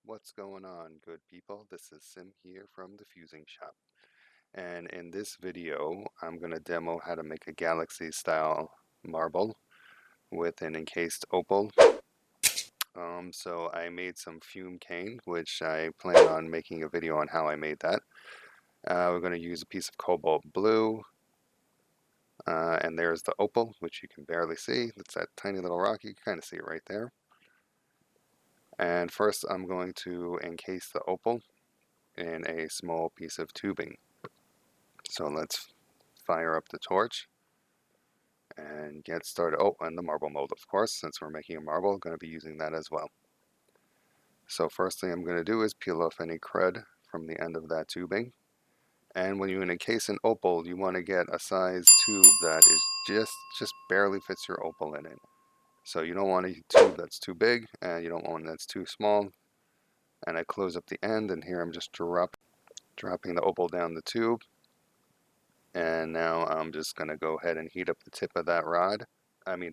What's going on, good people? This is Sim here from the Fusing Shop. And in this video, I'm going to demo how to make a galaxy style marble with an encased opal. So I made some fumed cane, which I plan on making a video on how I made that. We're going to use a piece of cobalt blue. And there's the opal, which you can barely see. It's that tiny little rock. You can kind of see it right there. And first I'm going to encase the opal in a small piece of tubing. So let's fire up the torch and get started. Oh, and the marble mold, of course, since we're making a marble, I'm going to be using that as well. So first thing I'm going to do is peel off any crud from the end of that tubing. And when you encase an opal, you want to get a size tube that is just barely fits your opal in it. So you don't want a tube that's too big, and you don't want one that's too small. And I close up the end, and here I'm just dropping the opal down the tube. And now I'm just going to go ahead and heat up the tip of that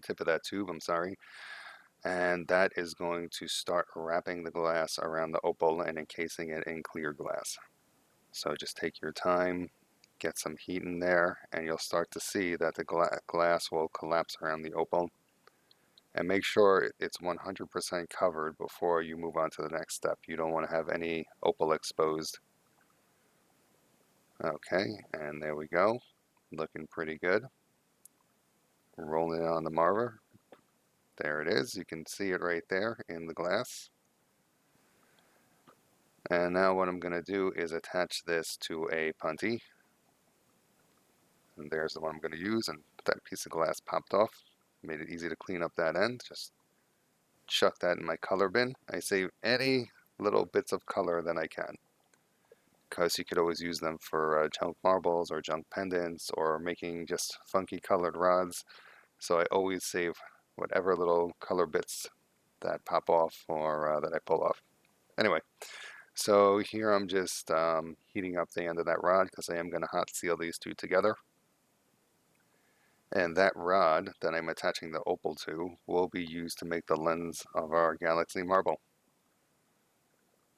tip of that tube, I'm sorry. And that is going to start wrapping the glass around the opal and encasing it in clear glass. So just take your time, get some heat in there, and you'll start to see that the glass will collapse around the opal. And make sure it's 100% covered before you move on to the next step. You don't want to have any opal exposed. Okay, and there we go. Looking pretty good. Rolling it on the marble. There it is. You can see it right there in the glass. And now what I'm going to do is attach this to a punty. And there's the one I'm going to use, and that piece of glass popped off. Made it easy to clean up that end. Just chuck that in my color bin. I save any little bits of color that I can, because you could always use them for junk marbles or junk pendants or making just funky colored rods. So I always save whatever little color bits that pop off or that I pull off. Anyway, so here I'm just heating up the end of that rod because I am going to hot seal these two together. And that rod that I'm attaching the opal to will be used to make the lens of our galaxy marble.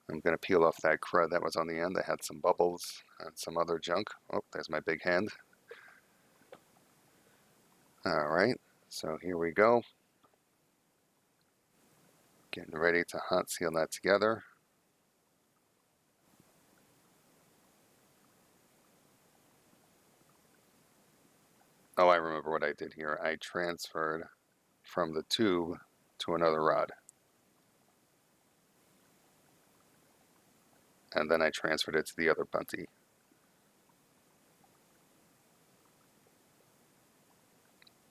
I'm going to peel off that crud that was on the end. I had some bubbles and some other junk. Oh, there's my big hand. Alright, so here we go. Getting ready to hot seal that together. Oh, I remember what I did here. I transferred from the tube to another rod. And then I transferred it to the other punty.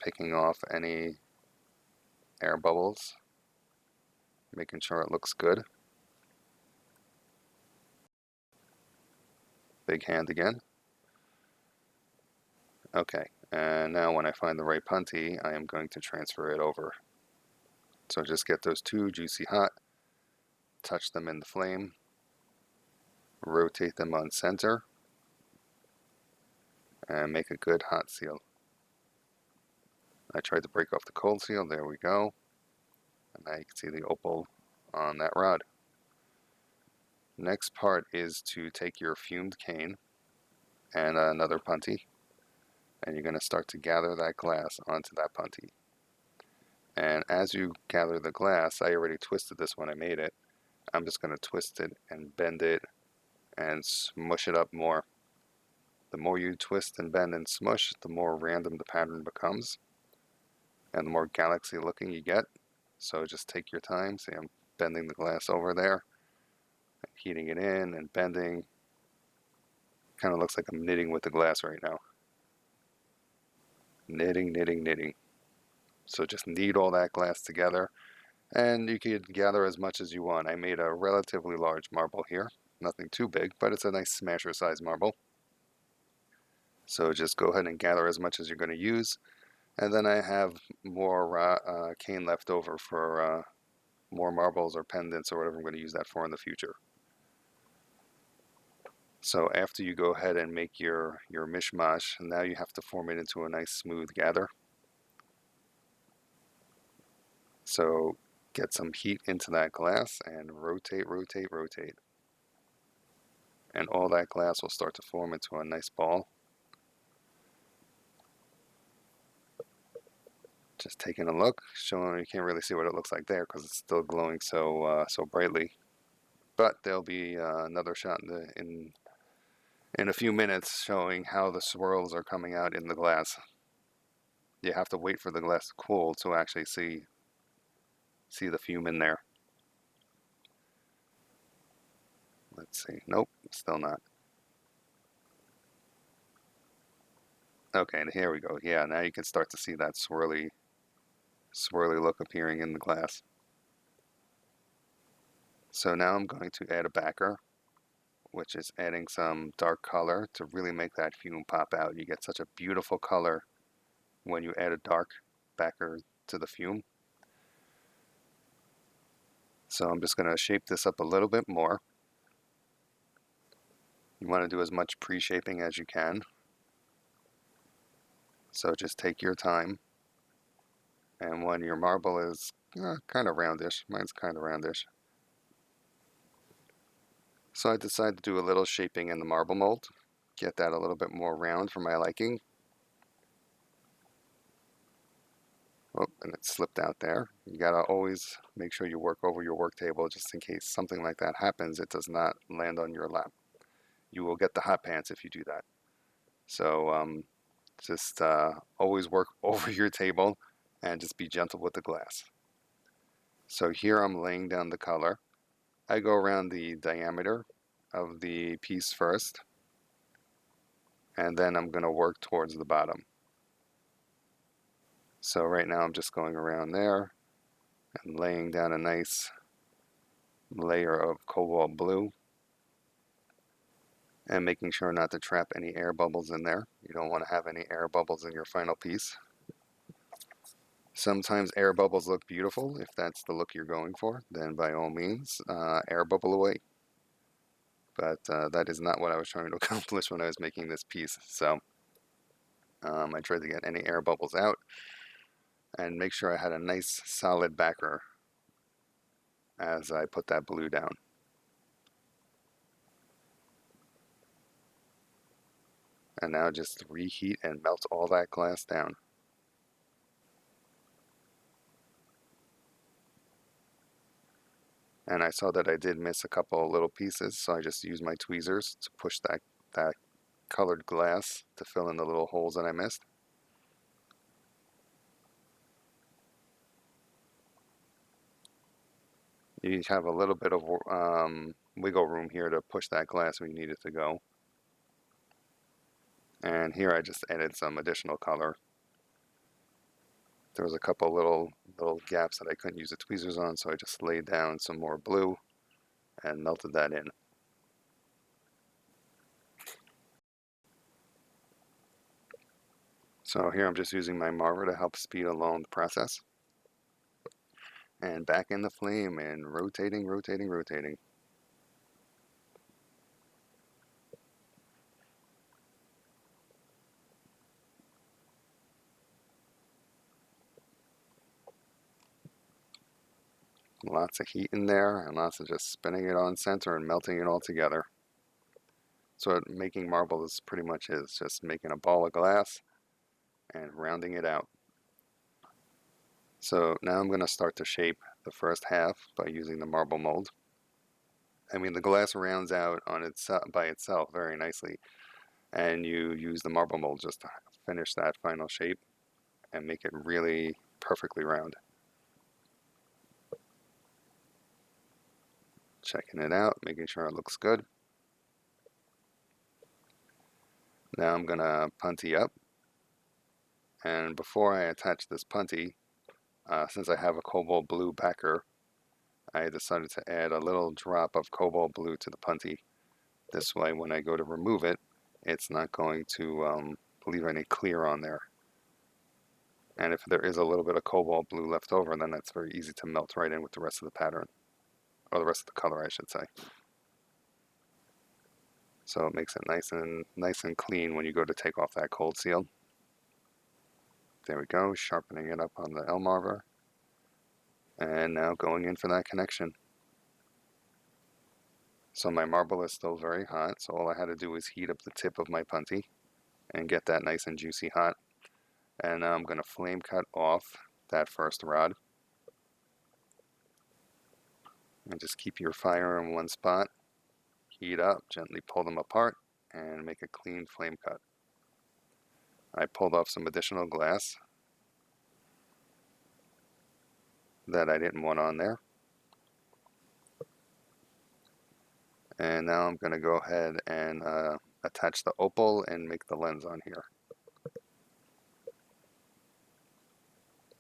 Picking off any air bubbles, making sure it looks good. Big hand again. Okay, and now when I find the right punty, I am going to transfer it over. So just get those two juicy hot, touch them in the flame, rotate them on center, and make a good hot seal. I tried to break off the cold seal, there we go. And now you can see the opal on that rod. Next part is to take your fumed cane and another punty, and you're going to start to gather that glass onto that punty. And as you gather the glass, I already twisted this when I made it. I'm just going to twist it and bend it and smush it up more. The more you twist and bend and smush, the more random the pattern becomes and the more galaxy looking you get. So just take your time. See, I'm bending the glass over there, heating it in and bending. Kind of looks like I'm knitting with the glass right now. Knitting, knitting, knitting. So just knead all that glass together, and you could gather as much as you want. I made a relatively large marble here. Nothing too big, but it's a nice smasher size marble. So just go ahead and gather as much as you're going to use. And then I have more cane left over for more marbles or pendants or whatever I'm going to use that for in the future. So after you go ahead and make your mishmash, now you have to form it into a nice smooth gather. So get some heat into that glass and rotate, rotate, rotate. And all that glass will start to form into a nice ball. Just taking a look, showing you can't really see what it looks like there because it's still glowing so brightly. But there'll be another shot in a few minutes showing how the swirls are coming out in the glass. You have to wait for the glass to cool to actually see the fume in there. Let's see. Nope, still not. Okay, and here we go. Yeah, now you can start to see that swirly look appearing in the glass. So now I'm going to add a backer, which is adding some dark color to really make that fume pop out. You get such a beautiful color when you add a dark backer to the fume. So I'm just going to shape this up a little bit more. You want to do as much pre-shaping as you can. So just take your time. And when your marble is kind of roundish, mine's kind of roundish. So I decided to do a little shaping in the marble mold. Get that a little bit more round for my liking. Oh, and it slipped out there. You gotta always make sure you work over your work table just in case something like that happens. It does not land on your lap. You will get the hot pants if you do that. So just always work over your table and just be gentle with the glass. So here I'm laying down the color. I go around the diameter of the piece first, and then I'm going to work towards the bottom. So right now I'm just going around there and laying down a nice layer of cobalt blue and making sure not to trap any air bubbles in there. You don't want to have any air bubbles in your final piece. Sometimes air bubbles look beautiful. If that's the look you're going for, then by all means, air bubble away. But that is not what I was trying to accomplish when I was making this piece. So I tried to get any air bubbles out and make sure I had a nice solid backer as I put that blue down. And now just reheat and melt all that glass down. And I saw that I did miss a couple of little pieces, so I just used my tweezers to push that colored glass to fill in the little holes that I missed. You have a little bit of wiggle room here to push that glass where you need it to go. And here I just added some additional color. There was a couple little gaps that I couldn't use the tweezers on, so I just laid down some more blue and melted that in. So here I'm just using my marver to help speed along the process. And back in the flame and rotating, rotating, rotating. Lots of heat in there and lots of just spinning it on center and melting it all together. So what making marble is pretty much is, just making a ball of glass and rounding it out. So now I'm going to start to shape the first half by using the marble mold. I mean, the glass rounds out on by itself very nicely, and you use the marble mold just to finish that final shape and make it really perfectly round. Checking it out, making sure it looks good. Now I'm going to punty up, and before I attach this punty, since I have a cobalt blue backer, I decided to add a little drop of cobalt blue to the punty. This way when I go to remove it, it's not going to leave any clear on there. And if there is a little bit of cobalt blue left over, then that's very easy to melt right in with the rest of the pattern. Or the rest of the color, I should say. So it makes it nice and clean when you go to take off that cold seal. There we go, sharpening it up on the L marver. And now going in for that connection. So my marble is still very hot, so all I had to do was heat up the tip of my punty and get that nice and juicy hot. And now I'm going to flame cut off that first rod. And just keep your fire in one spot, heat up, gently pull them apart, and make a clean flame cut. I pulled off some additional glass that I didn't want on there. And now I'm going to go ahead and attach the opal and make the lens on here.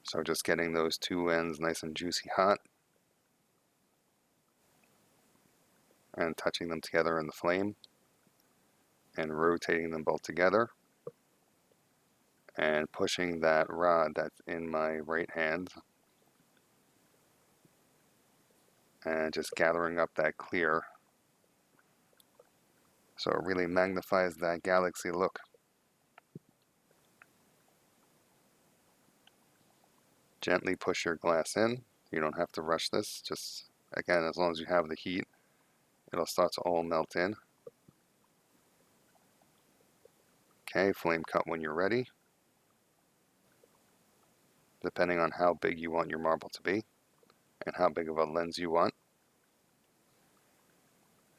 So just getting those two ends nice and juicy hot and touching them together in the flame and rotating them both together and pushing that rod that's in my right hand and just gathering up that clear so it really magnifies that galaxy look. Gently push your glass in. You don't have to rush this, just again, as long as you have the heat, it'll start to all melt in. Okay, flame cut when you're ready, depending on how big you want your marble to be and how big of a lens you want.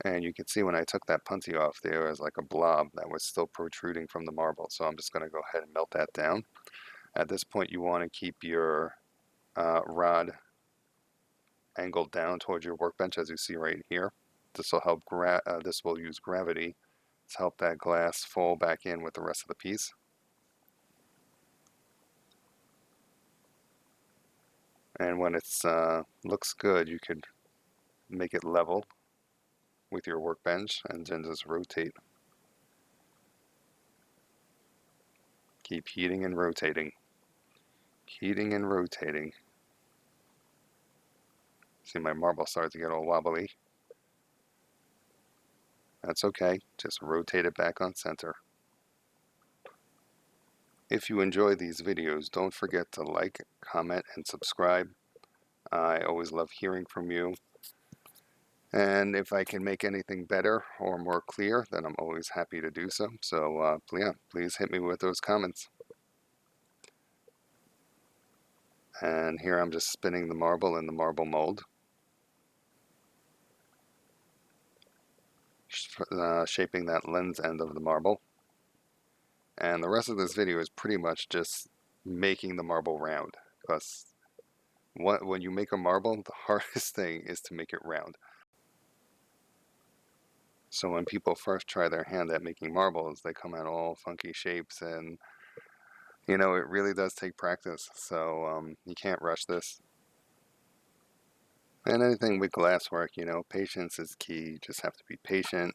And you can see when I took that punty off, there was like a blob that was still protruding from the marble. So I'm just going to go ahead and melt that down. At this point, you want to keep your rod angled down towards your workbench, as you see right here. This will help. This will use gravity to help that glass fall back in with the rest of the piece. And when it's looks good, you could make it level with your workbench and then just rotate. Keep heating and rotating. Heating and rotating. See, my marble started to get all wobbly. That's okay, just rotate it back on center. If you enjoy these videos, don't forget to like, comment, and subscribe. I always love hearing from you. And if I can make anything better or more clear, then I'm always happy to do so. So yeah, please hit me with those comments. And here I'm just spinning the marble in the marble mold. Shaping that lens end of the marble. And the rest of this video is pretty much just making the marble round. Because when you make a marble, the hardest thing is to make it round. So when people first try their hand at making marbles, they come out all funky shapes, and you know, it really does take practice. So you can't rush this. And anything with glass work, you know, patience is key. You just have to be patient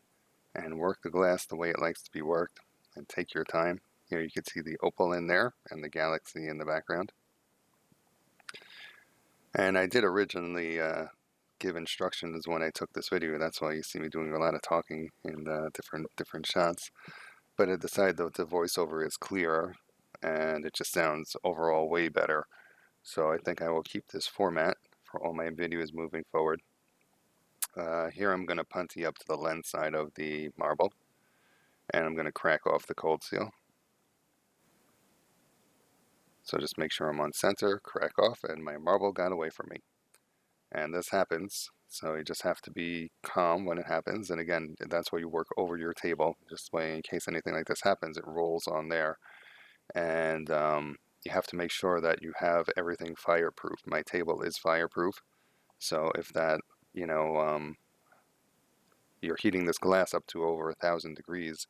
and work the glass the way it likes to be worked and take your time. Here you can see the opal in there and the galaxy in the background. And I did originally give instructions when I took this video. That's why you see me doing a lot of talking in different shots. But I decided that the voiceover is clearer and it just sounds overall way better. So I think I will keep this format for all my videos moving forward. Here I'm going to punty up to the lens side of the marble, and I'm going to crack off the cold seal. So just make sure I'm on center, crack off, and my marble got away from me. And this happens, so you just have to be calm when it happens. And again, that's why you work over your table, just way in case anything like this happens, it rolls on there. And you have to make sure that you have everything fireproof. My table is fireproof, so if that, you know, you're heating this glass up to over 1,000 degrees,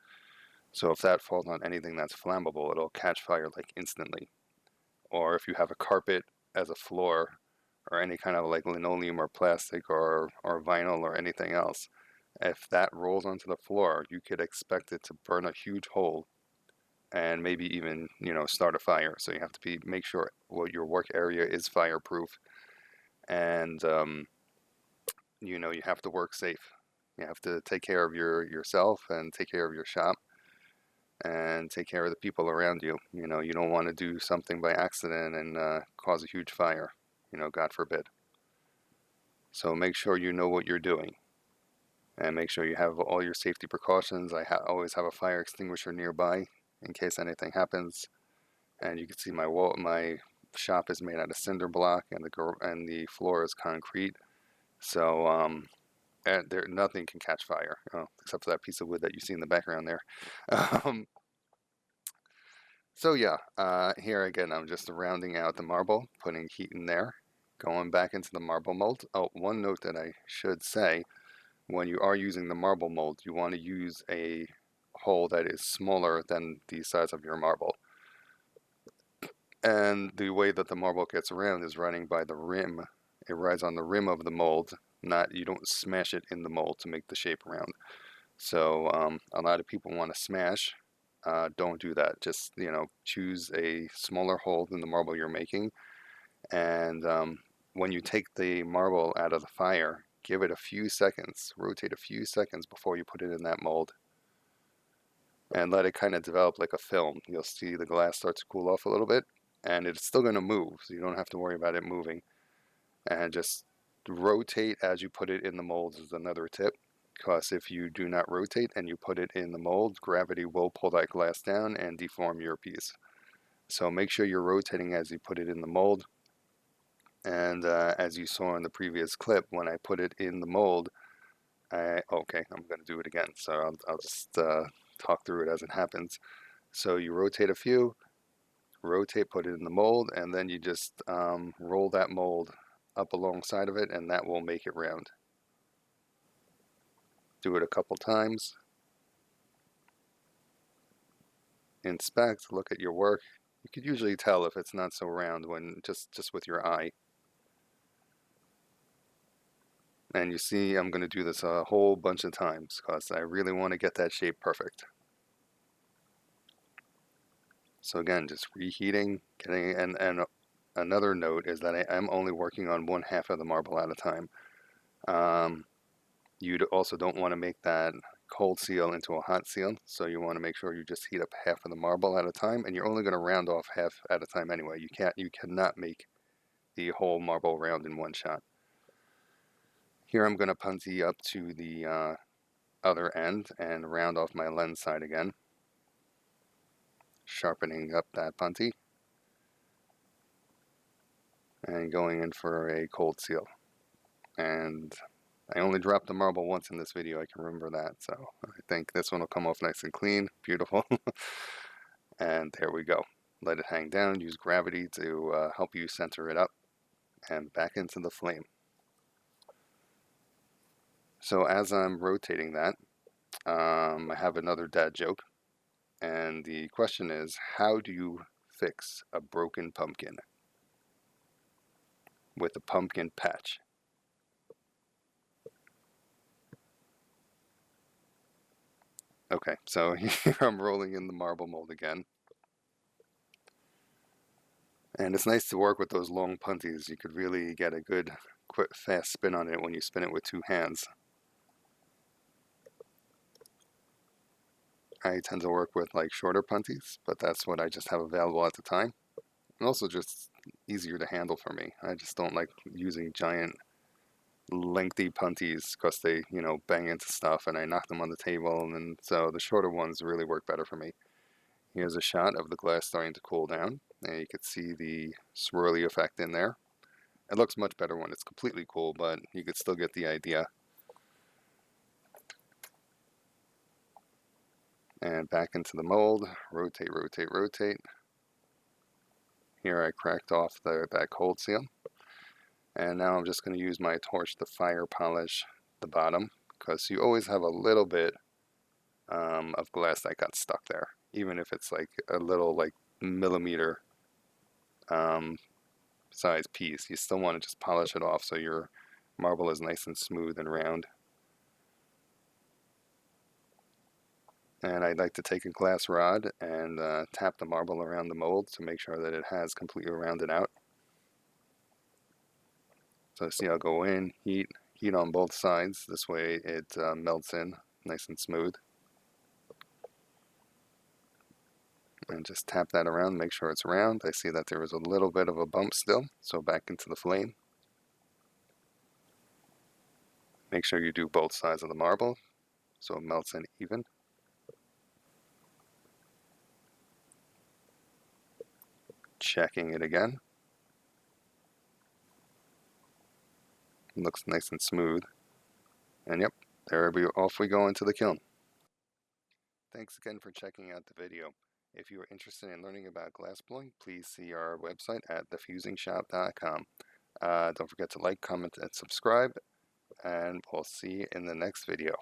so if that falls on anything that's flammable, it'll catch fire like instantly. Or if you have a carpet as a floor, or any kind of like linoleum or plastic or vinyl or anything else, if that rolls onto the floor, you could expect it to burn a huge hole and maybe even, you know, start a fire. So you have to make sure what your work area is fireproof, and you know, you have to work safe. You have to take care of yourself and take care of your shop and take care of the people around you. You know, you don't want to do something by accident and cause a huge fire, you know, God forbid. So make sure you know what you're doing, and make sure you have all your safety precautions. I always have a fire extinguisher nearby in case anything happens. And you can see my shop is made out of cinder block, and the floor is concrete. So and nothing can catch fire, except for that piece of wood that you see in the background there. Um, so yeah, here again, I'm just rounding out the marble, putting heat in there, going back into the marble mold. Oh, one note that I should say, when you are using the marble mold, you want to use a hole that is smaller than the size of your marble. And the way that the marble gets around is running by the rim. It rides on the rim of the mold, you don't smash it in the mold to make the shape round. So a lot of people want to smash. Don't do that. Just, choose a smaller hole than the marble you're making. And when you take the marble out of the fire, give it a few seconds, rotate a few seconds before you put it in that mold. And let it kind of develop like a film. You'll see the glass start to cool off a little bit, and it's still going to move, so you don't have to worry about it moving. And just rotate as you put it in the mold is another tip, because if you do not rotate and you put it in the mold, gravity will pull that glass down and deform your piece. So make sure you're rotating as you put it in the mold. And as you saw in the previous clip, when I put it in the mold, okay, I'm going to do it again, so I'll just talk through it as it happens. So you rotate a few, put it in the mold, and then you just roll that mold up alongside of it, and that will make it round. Do it a couple times. Inspect, look at your work. You could usually tell if it's not so round when just with your eye. And you see I'm going to do this a whole bunch of times because I really want to get that shape perfect. So again, just reheating, and another note is that I am only working on 1/2 of the marble at a time. You also don't want to make that cold seal into a hot seal, so you want to make sure you just heat up 1/2 of the marble at a time, and you're only going to round off 1/2 at a time anyway. You cannot make the whole marble round in one shot. Here I'm going to punty up to the other end and round off my lens side again, sharpening up that punty and going in for a cold seal. And I only dropped the marble once in this video, I can remember that, so I think this one will come off nice and clean, beautiful. And there we go. Let it hang down, use gravity to help you center it up, and back into the flame. So as I'm rotating that, I have another dad joke, and the question is, how do you fix a broken pumpkin? With a pumpkin patch. Okay, so here I'm rolling in the marble mold again. And it's nice to work with those long punties. You could really get a good, quick, fast spin on it when you spin it with 2 hands. I tend to work with like shorter punties, but that's what I just have available at the time. And also just easier to handle for me. I just don't like using giant, lengthy punties because they, bang into stuff and I knock them on the table. And so the shorter ones really work better for me. Here's a shot of the glass starting to cool down, and you can see the swirly effect in there. It looks much better when it's completely cool, but you could still get the idea. And back into the mold, rotate, rotate, rotate. Here I cracked off that cold seal. And now I'm just going to use my torch to fire polish the bottom, because you always have a little bit of glass that got stuck there, even if it's like a little millimeter size piece. You still want to just polish it off so your marble is nice and smooth and round. And I'd like to take a glass rod and tap the marble around the mold to make sure that it has completely rounded out. So see, I'll go in, heat on both sides. This way it melts in nice and smooth. And just tap that around, make sure it's round. I see that there is a little bit of a bump still, so back into the flame. Make sure you do both sides of the marble so it melts in even. Checking it again. It looks nice and smooth. And yep, off we go into the kiln. Thanks again for checking out the video. If you are interested in learning about glassblowing, please see our website at thefusingshop.com. Don't forget to like, comment, and subscribe, and we'll see you in the next video.